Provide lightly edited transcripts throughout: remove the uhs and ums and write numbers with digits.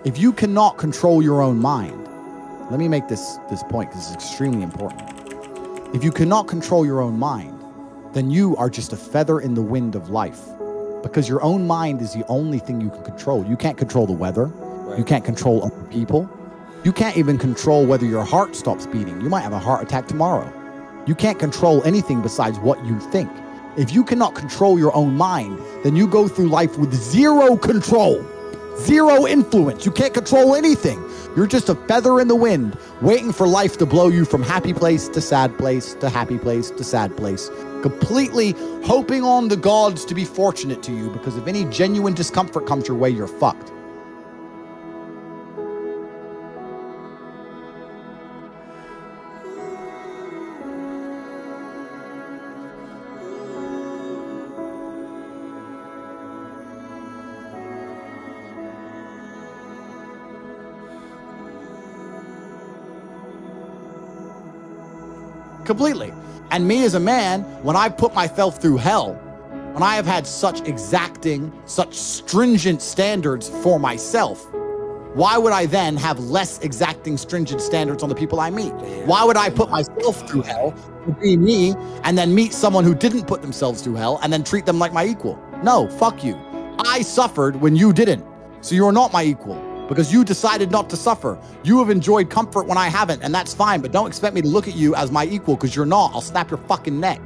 If you cannot control your own mind, let me make this point because it's extremely important. If you cannot control your own mind, then you are just a feather in the wind of life, because your own mind is the only thing you can control. You can't control the weather. Right. You can't control other people. You can't even control whether your heart stops beating. You might have a heart attack tomorrow. You can't control anything besides what you think. If you cannot control your own mind, then you go through life with zero control, zero influence. You can't control anything. You're just a feather in the wind, waiting for life to blow you from happy place to sad place to happy place to sad place, completely hoping on the gods to be fortunate to you, because if any genuine discomfort comes your way, you're fucked. Completely. And me as a man, when I put myself through hell, when I have had such exacting, such stringent standards for myself, why would I then have less exacting, stringent standards on the people I meet? Why would I put myself through hell to be me and then meet someone who didn't put themselves through hell and then treat them like my equal? No, fuck you. I suffered when you didn't. So you're not my equal, because you decided not to suffer. You have enjoyed comfort when I haven't, and that's fine, but don't expect me to look at you as my equal, because you're not. I'll snap your fucking neck.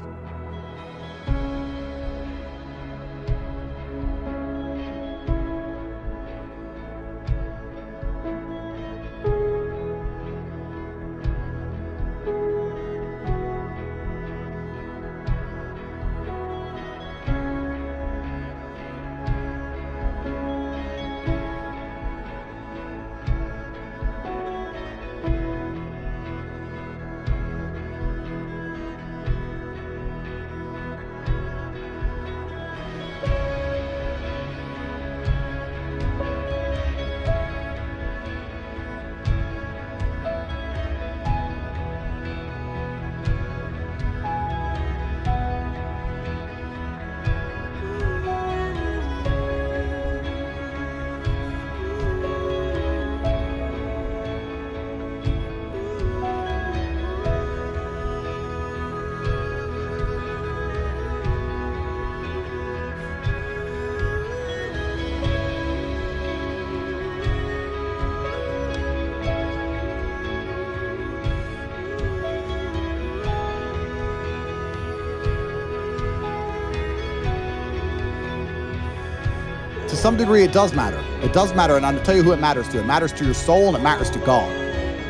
To some degree, it does matter. It does matter, and I'll tell you who it matters to. It matters to your soul, and it matters to God.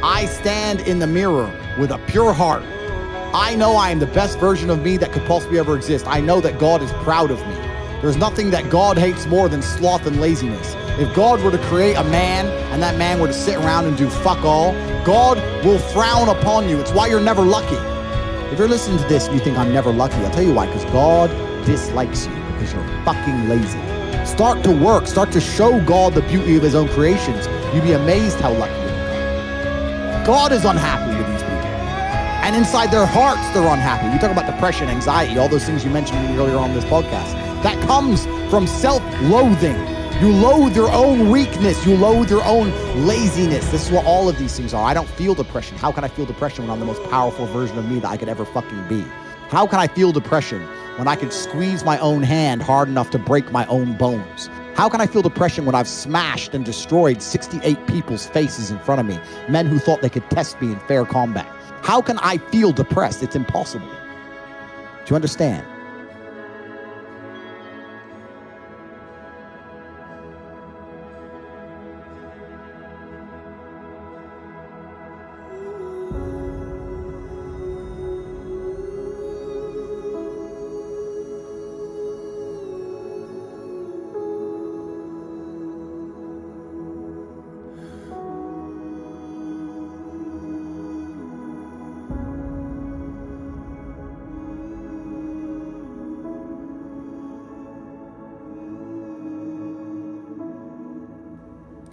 I stand in the mirror with a pure heart. I know I am the best version of me that could possibly ever exist. I know that God is proud of me. There's nothing that God hates more than sloth and laziness. If God were to create a man, and that man were to sit around and do fuck all, God will frown upon you. It's why you're never lucky. If you're listening to this and you think I'm never lucky, I'll tell you why, because God dislikes you, because you're fucking lazy. Start to work. Start to show God the beauty of his own creations. You'd be amazed how lucky you are. God is unhappy with these people. And inside their hearts, they're unhappy. We talk about depression, anxiety, all those things you mentioned earlier on this podcast. That comes from self-loathing. You loathe your own weakness. You loathe your own laziness. This is what all of these things are. I don't feel depression. How can I feel depression when I'm the most powerful version of me that I could ever fucking be? How can I feel depression when I can squeeze my own hand hard enough to break my own bones? How can I feel depression when I've smashed and destroyed 68 people's faces in front of me, men who thought they could test me in fair combat? How can I feel depressed? It's impossible. Do you understand?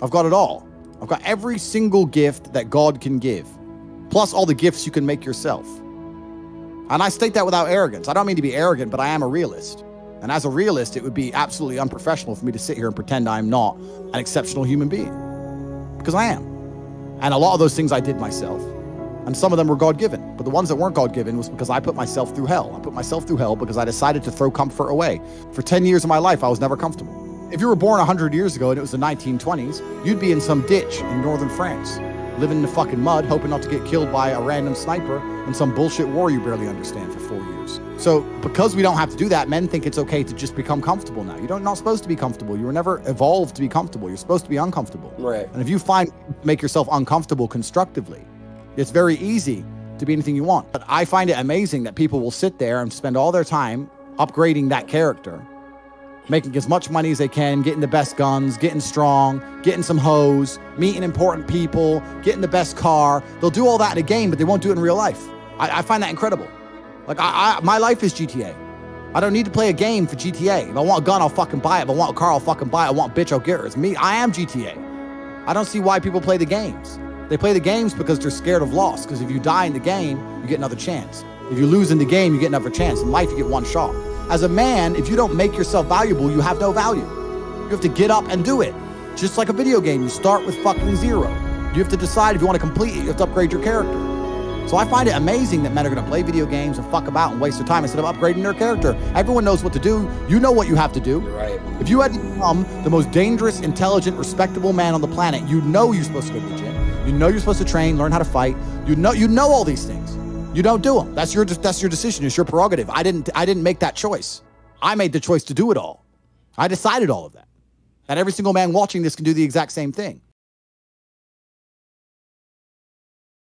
I've got it all. I've got every single gift that God can give, plus all the gifts you can make yourself. And I state that without arrogance. I don't mean to be arrogant, but I am a realist. And as a realist, it would be absolutely unprofessional for me to sit here and pretend I'm not an exceptional human being. because I am. And a lot of those things I did myself. And some of them were God-given. But the ones that weren't God-given was because I put myself through hell. I put myself through hell because I decided to throw comfort away. For 10 years of my life, I was never comfortable. If you were born 100 years ago and it was the 1920s, you'd be in some ditch in northern France, living in the fucking mud, hoping not to get killed by a random sniper in some bullshit war you barely understand for 4 years. So because we don't have to do that, men think it's okay to just become comfortable now. You're not supposed to be comfortable. You were never evolved to be comfortable. You're supposed to be uncomfortable. Right. And if you make yourself uncomfortable constructively, it's very easy to be anything you want. But I find it amazing that people will sit there and spend all their time upgrading that character, making as much money as they can, getting the best guns, getting strong, getting some hoes, meeting important people, getting the best car. They'll do all that in a game, but they won't do it in real life. I find that incredible. Like, my life is GTA. I don't need to play a game for GTA. If I want a gun, I'll fucking buy it. If I want a car, I'll fucking buy it. I want a bitch, I'll get her. It's me. I am GTA. I don't see why people play the games. They play the games because they're scared of loss. Because if you die in the game, you get another chance. If you lose in the game, you get another chance. In life, you get one shot. As a man, if you don't make yourself valuable, you have no value. You have to get up and do it. Just like a video game, you start with fucking zero. You have to decide if you want to complete it, you have to upgrade your character. So I find it amazing that men are going to play video games and fuck about and waste their time instead of upgrading their character. Everyone knows what to do. You know what you have to do. Right. If you had to become the most dangerous, intelligent, respectable man on the planet, you know you're supposed to go to the gym. You know you're supposed to train, learn how to fight. You know all these things. You don't do them. That's your decision. It's your prerogative. I didn't make that choice. I made the choice to do it all. I decided all of that. And every single man watching this can do the exact same thing.